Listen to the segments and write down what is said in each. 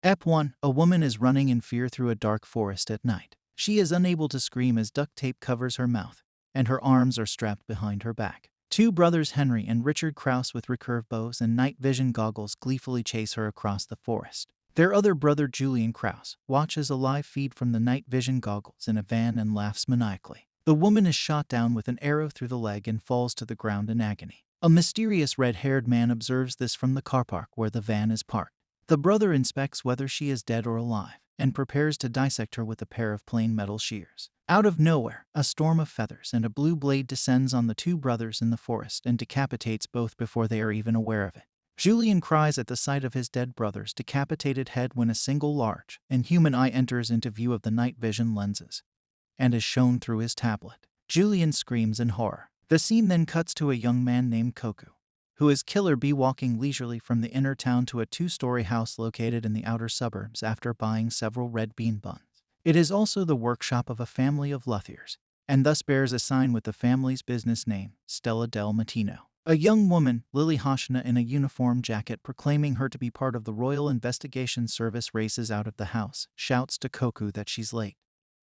Ep 1. A woman is running in fear through a dark forest at night. She is unable to scream as duct tape covers her mouth, and her arms are strapped behind her back. Two brothers Henry and Richard Krause with recurve bows and night vision goggles gleefully chase her across the forest. Their other brother Julian Krause watches a live feed from the night vision goggles in a van and laughs maniacally. The woman is shot down with an arrow through the leg and falls to the ground in agony. A mysterious red-haired man observes this from the car park where the van is parked. The brother inspects whether she is dead or alive and prepares to dissect her with a pair of plain metal shears. Out of nowhere, a storm of feathers and a blue blade descends on the two brothers in the forest and decapitates both before they are even aware of it. Julian cries at the sight of his dead brother's decapitated head when a single large, inhuman eye enters into view of the night vision lenses and is shown through his tablet. Julian screams in horror. The scene then cuts to a young man named Koku, who is Killer Bee walking leisurely from the inner town to a two-story house located in the outer suburbs after buying several red bean buns. It is also the workshop of a family of luthiers, and thus bears a sign with the family's business name, Stella del Mattino. A young woman, Lily Hoshina, in a uniform jacket proclaiming her to be part of the Royal Investigation Service, races out of the house, shouts to Koku that she's late,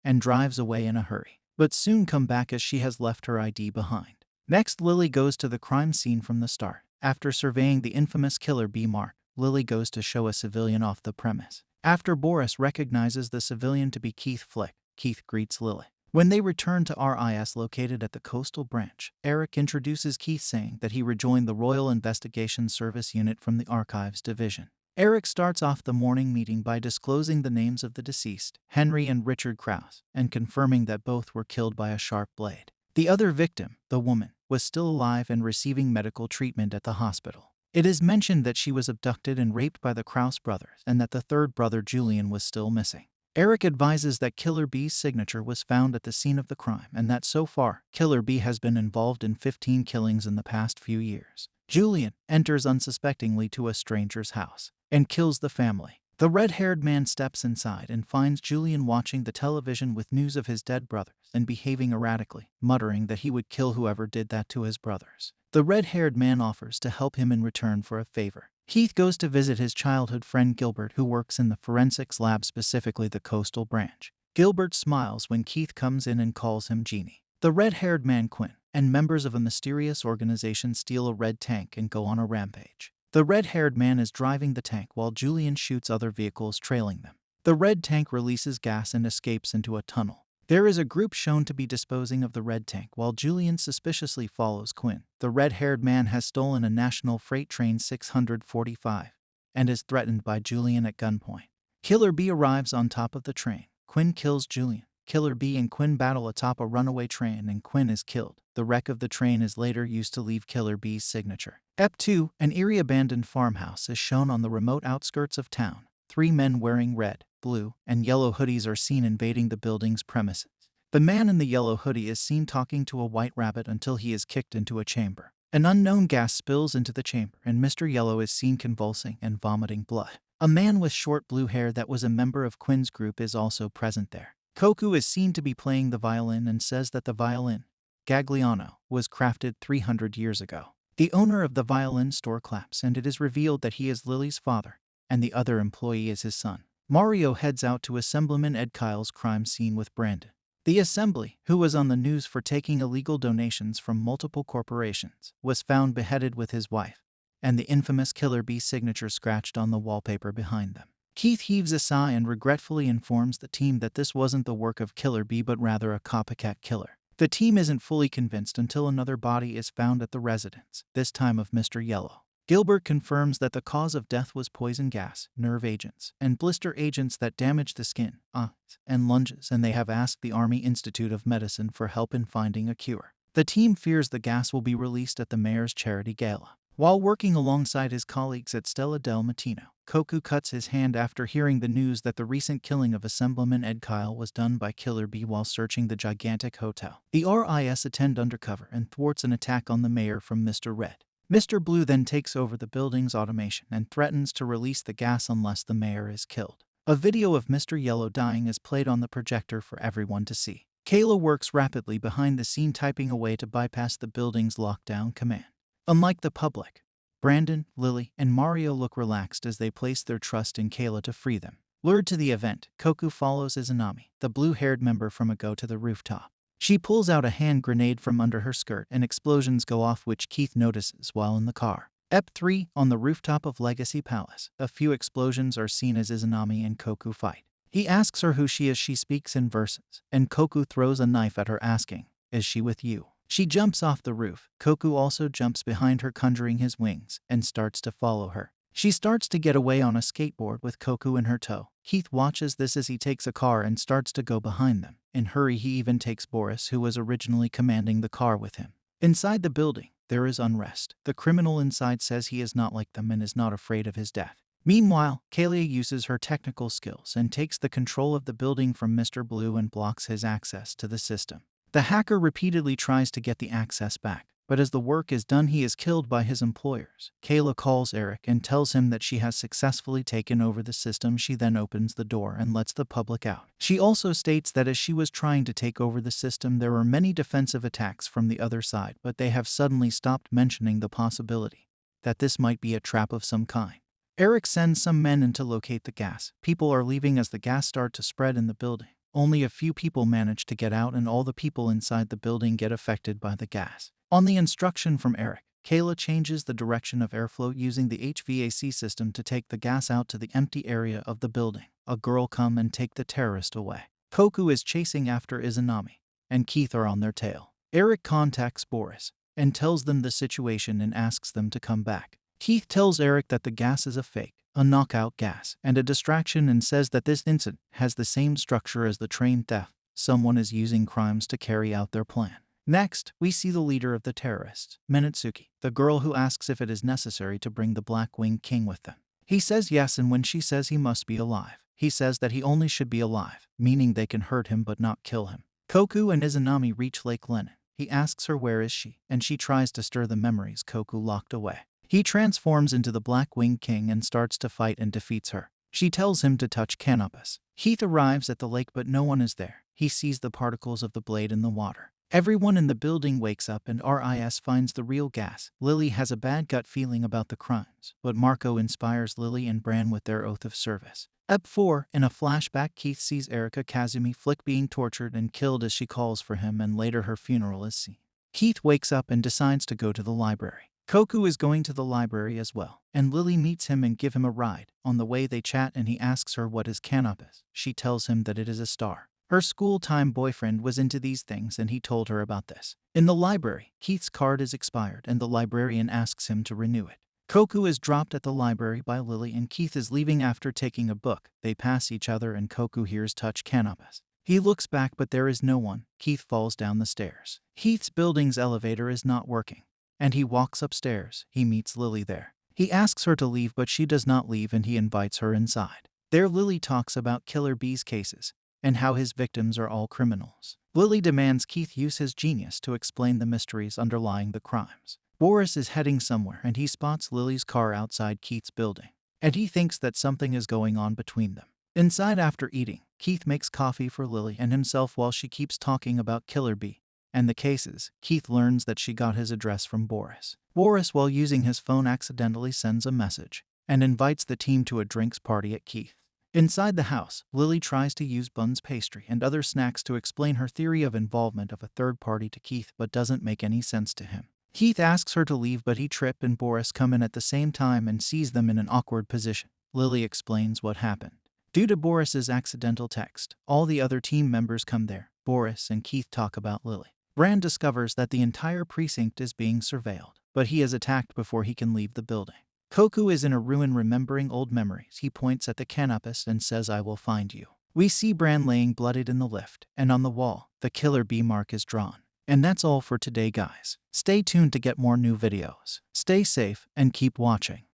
and drives away in a hurry, but soon come back as she has left her ID behind. Next, Lily goes to the crime scene from the start. After surveying the infamous Killer Bee mark, Lily goes to show a civilian off the premise. After Boris recognizes the civilian to be Keith Flick, Keith greets Lily. When they return to RIS located at the coastal branch, Eric introduces Keith saying that he rejoined the Royal Investigation Service unit from the Archives Division. Eric starts off the morning meeting by disclosing the names of the deceased, Henry and Richard Krause, and confirming that both were killed by a sharp blade. The other victim, the woman, was still alive and receiving medical treatment at the hospital. It is mentioned that she was abducted and raped by the Krause brothers and that the third brother Julian was still missing. Eric advises that Killer Bee's signature was found at the scene of the crime and that so far, Killer Bee has been involved in 15 killings in the past few years. Julian enters unsuspectingly to a stranger's house and kills the family. The red-haired man steps inside and finds Julian watching the television with news of his dead brothers and behaving erratically, muttering that he would kill whoever did that to his brothers. The red-haired man offers to help him in return for a favor. Heath goes to visit his childhood friend Gilbert, who works in the forensics lab, specifically the coastal branch. Gilbert smiles when Keith comes in and calls him Genie. The red-haired man Quinn and members of a mysterious organization steal a red tank and go on a rampage. The red-haired man is driving the tank while Julian shoots other vehicles trailing them. The red tank releases gas and escapes into a tunnel. There is a group shown to be disposing of the red tank while Julian suspiciously follows Quinn. The red-haired man has stolen a National Freight Train 645 and is threatened by Julian at gunpoint. Killer Bee arrives on top of the train. Quinn kills Julian. Killer Bee and Quinn battle atop a runaway train and Quinn is killed. The wreck of the train is later used to leave Killer Bee's signature. Ep 2. An eerie abandoned farmhouse is shown on the remote outskirts of town. Three men wearing red, blue, and yellow hoodies are seen invading the building's premises. The man in the yellow hoodie is seen talking to a white rabbit until he is kicked into a chamber. An unknown gas spills into the chamber and Mr. Yellow is seen convulsing and vomiting blood. A man with short blue hair that was a member of Quinn's group is also present there. Koku is seen to be playing the violin and says that the violin, Gagliano, was crafted 300 years ago. The owner of the violin store claps and it is revealed that he is Lily's father, and the other employee is his son. Mario heads out to Assemblyman Ed Kyle's crime scene with Brandon. The assembly, who was on the news for taking illegal donations from multiple corporations, was found beheaded with his wife, and the infamous Killer Bee signature scratched on the wallpaper behind them. Keith heaves a sigh and regretfully informs the team that this wasn't the work of Killer Bee but rather a copycat killer. The team isn't fully convinced until another body is found at the residence, this time of Mr. Yellow. Gilbert confirms that the cause of death was poison gas, nerve agents, and blister agents that damage the skin, eyes, and lunges, and they have asked the Army Institute of Medicine for help in finding a cure. The team fears the gas will be released at the mayor's charity gala. While working alongside his colleagues at Stella del Mattino, Koku cuts his hand after hearing the news that the recent killing of Assemblyman Ed Kyle was done by Killer Bee while searching the gigantic hotel. The RIS attend undercover and thwarts an attack on the mayor from Mr. Red. Mr. Blue then takes over the building's automation and threatens to release the gas unless the mayor is killed. A video of Mr. Yellow dying is played on the projector for everyone to see. Kayla works rapidly behind the scene typing away to bypass the building's lockdown command. Unlike the public, Brandon, Lily, and Mario look relaxed as they place their trust in Kayla to free them. Lured to the event, Koku follows Izanami, the blue-haired member from Go, to the rooftop. She pulls out a hand grenade from under her skirt and explosions go off, which Keith notices while in the car. Ep 3, on the rooftop of Legacy Palace, a few explosions are seen as Izanami and Koku fight. He asks her who she is. She speaks in verses, and Koku throws a knife at her asking, "Is she with you?" She jumps off the roof. Koku also jumps behind her, conjuring his wings, and starts to follow her. She starts to get away on a skateboard with Koku in her tow. Keith watches this as he takes a car and starts to go behind them. In hurry, he even takes Boris, who was originally commanding the car, with him. Inside the building, there is unrest. The criminal inside says he is not like them and is not afraid of his death. Meanwhile, Kayla uses her technical skills and takes the control of the building from Mr. Blue and blocks his access to the system. The hacker repeatedly tries to get the access back, but as the work is done, he is killed by his employers. Kayla calls Eric and tells him that she has successfully taken over the system. She then opens the door and lets the public out. She also states that as she was trying to take over the system, there were many defensive attacks from the other side, but they have suddenly stopped, mentioning the possibility that this might be a trap of some kind. Eric sends some men in to locate the gas. People are leaving as the gas starts to spread in the building. Only a few people manage to get out, and all the people inside the building get affected by the gas. On the instruction from Eric, Kayla changes the direction of airflow using the HVAC system to take the gas out to the empty area of the building. A girl come and take the terrorist away. Koku is chasing after Izanami, and Keith are on their tail. Eric contacts Boris and tells them the situation and asks them to come back. Keith tells Eric that the gas is a fake, a knockout gas, and a distraction, and says that this incident has the same structure as the train theft. Someone is using crimes to carry out their plan. Next, we see the leader of the terrorists, Minutsuki, the girl who asks if it is necessary to bring the Black Winged King with them. He says yes, and when she says he must be alive, he says that he only should be alive, meaning they can hurt him but not kill him. Koku and Izanami reach Lake Lenin. He asks her where is she, and she tries to stir the memories Koku locked away. He transforms into the Black Winged King and starts to fight and defeats her. She tells him to touch Canopus. Heath arrives at the lake, but no one is there. He sees the particles of the blade in the water. Everyone in the building wakes up and RIS finds the real gas. Lily has a bad gut feeling about the crimes, but Marco inspires Lily and Bran with their oath of service. Ep 4, in a flashback, Keith sees Erika Kazumi Flick being tortured and killed as she calls for him, and later her funeral is seen. Keith wakes up and decides to go to the library. Koku is going to the library as well, and Lily meets him and give him a ride. On the way they chat and he asks her what is Canopus. She tells him that it is a star. Her school-time boyfriend was into these things and he told her about this. In the library, Keith's card is expired and the librarian asks him to renew it. Koku is dropped at the library by Lily and Keith is leaving after taking a book. They pass each other and Koku hears touch Canopus. He looks back but there is no one. Keith falls down the stairs. Heath's building's elevator is not working, and he walks upstairs. He meets Lily there. He asks her to leave but she does not leave and he invites her inside. There Lily talks about Killer Bee's cases and how his victims are all criminals. Lily demands Keith use his genius to explain the mysteries underlying the crimes. Boris is heading somewhere and he spots Lily's car outside Keith's building, and he thinks that something is going on between them. Inside, after eating, Keith makes coffee for Lily and himself while she keeps talking about Killer Bee and the cases. Keith learns that she got his address from Boris. Boris, while using his phone, accidentally sends a message and invites the team to a drinks party at Keith. Inside the house, Lily tries to use buns, pastry, and other snacks to explain her theory of involvement of a third party to Keith, but doesn't make any sense to him. Keith asks her to leave but he trips and Boris come in at the same time and sees them in an awkward position. Lily explains what happened. Due to Boris's accidental text, all the other team members come there. Boris and Keith talk about Lily. Bran discovers that the entire precinct is being surveilled, but he is attacked before he can leave the building. Koku is in a ruin remembering old memories. He points at the Canopus and says, "I will find you." We see Bran laying bloodied in the lift, and on the wall, the Killer Bee mark is drawn. And that's all for today, guys. Stay tuned to get more new videos. Stay safe and keep watching.